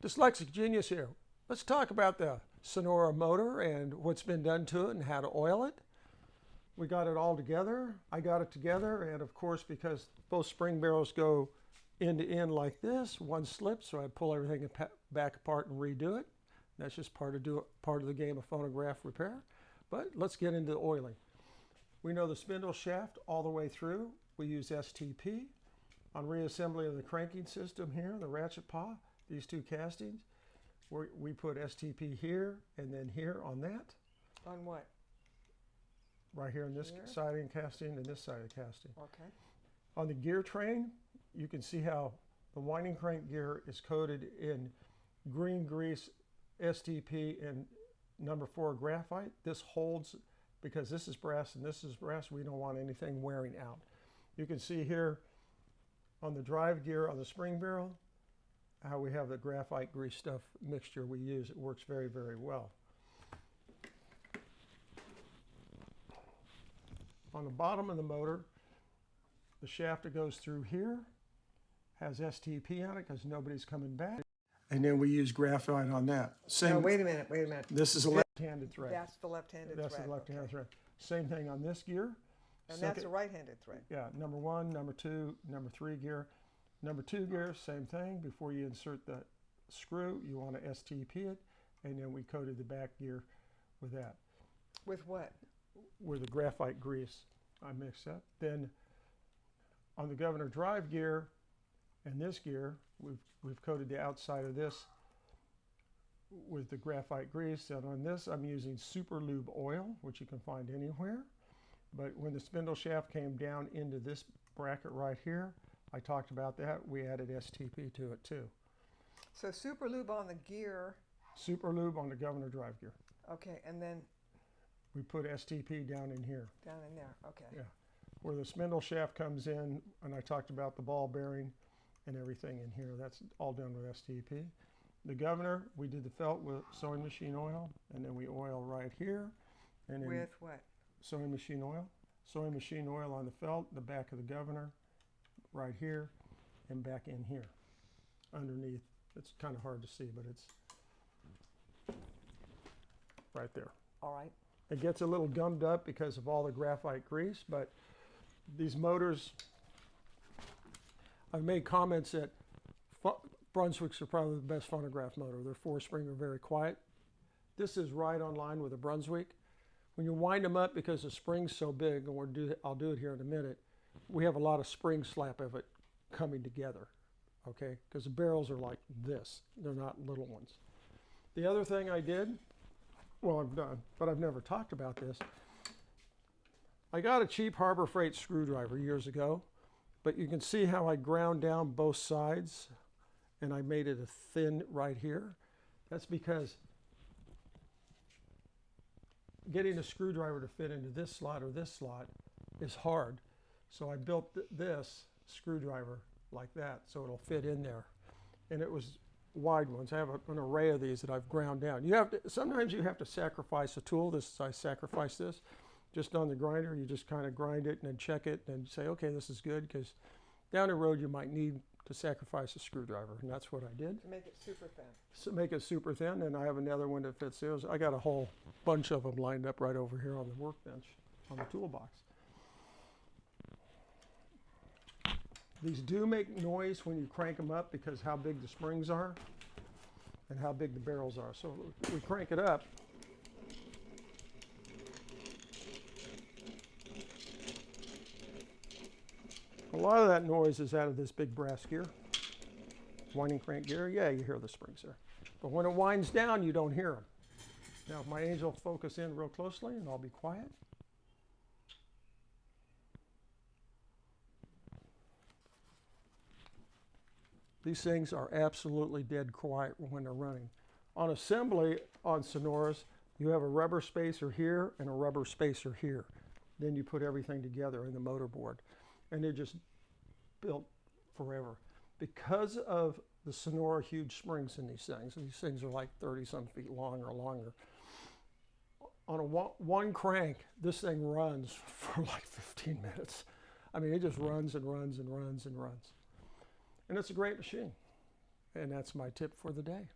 Dyslexic Genius here. Let's talk about the Sonora motor and what's been done to it and how to oil it. We got it all together. I got it together, and of course, because both spring barrels go end to end like this, one slips, so I pull everything back apart and redo it. That's just part of the game of phonograph repair. But let's get into the oiling. We know the spindle shaft all the way through. We use STP. On reassembly of the cranking system here, the ratchet paw, these two castings, we put STP here and then here on that. On what? Right here on this side of the casting and this side of the casting. Okay. On the gear train, you can see how the winding crank gear is coated in green grease, STP, and number 4 graphite. This holds because this is brass and this is brass. We don't want anything wearing out. You can see here on the drive gear on the spring barrel how we have the graphite grease stuff mixture we use. It works very, very well. On the bottom of the motor, the shaft that goes through here has STP on it because nobody's coming back. And then we use graphite on that. No, wait a minute, wait a minute. This is a left-handed thread. That's the left-handed thread. That's the left-handed okay. thread. Same thing on this gear. And that's a right-handed thread. Yeah, number 1, number 2, number 3 gear. Number 2 gear, same thing. Before you insert the screw, you want to STP it, and then we coated the back gear with that. With what? With the graphite grease I mixed up. Then on the governor drive gear and this gear, we've coated the outside of this with the graphite grease. And on this, I'm using super lube oil, which you can find anywhere. But when the spindle shaft came down into this bracket right here, I talked about that. We added STP to it too. So super lube on the gear. Super lube on the governor drive gear. Okay, and then we put STP down in here. Down in there, okay. Yeah, where the spindle shaft comes in, and I talked about the ball bearing and everything in here. That's all done with STP. The governor, we did the felt with sewing machine oil, and then we oil right here. And then with what? Sewing machine oil. Sewing machine oil on the felt, the back of the governor, right here, and back in here, underneath. It's kind of hard to see, but it's right there. All right. It gets a little gummed up because of all the graphite grease, but these motors, I've made comments that Brunswicks are probably the best phonograph motor. They're 4-spring, are very quiet. This is right on line with a Brunswick. When you wind them up, because the spring's so big, and I'll do it here in a minute, we have a lot of spring slap of it coming together, okay? Because the barrels are like this. They're not little ones. The other thing I did, well, I'm done, but I've never talked about this. I got a cheap Harbor Freight screwdriver years ago, but you can see how I ground down both sides and I made it a thin right here. That's because getting a screwdriver to fit into this slot or this slot is hard. So I built this screwdriver like that so it'll fit in there. And it was wide ones. I have an array of these that I've ground down. Sometimes you have to sacrifice a tool. I sacrifice this just on the grinder. You just kind of grind it and then check it and say, okay, this is good, because down the road you might need to sacrifice a screwdriver, and that's what I did. To make it super thin. So make it super thin, and I have another one that fits those. I got a whole bunch of them lined up right over here on the workbench, on the toolbox. These do make noise when you crank them up because how big the springs are and how big the barrels are. So we crank it up. A lot of that noise is out of this big brass gear, winding crank gear. Yeah, you hear the springs there. But when it winds down, you don't hear them. Now, if my angel focus in real closely, and I'll be quiet. These things are absolutely dead quiet when they're running. On assembly on Sonoras, you have a rubber spacer here and a rubber spacer here. Then you put everything together in the motor board. And they're just built forever. Because of the Sonora huge springs in these things are like 30-some feet long or longer. On a one crank, this thing runs for like 15 minutes. I mean, it just runs and runs and runs and runs. And it's a great machine. And that's my tip for the day.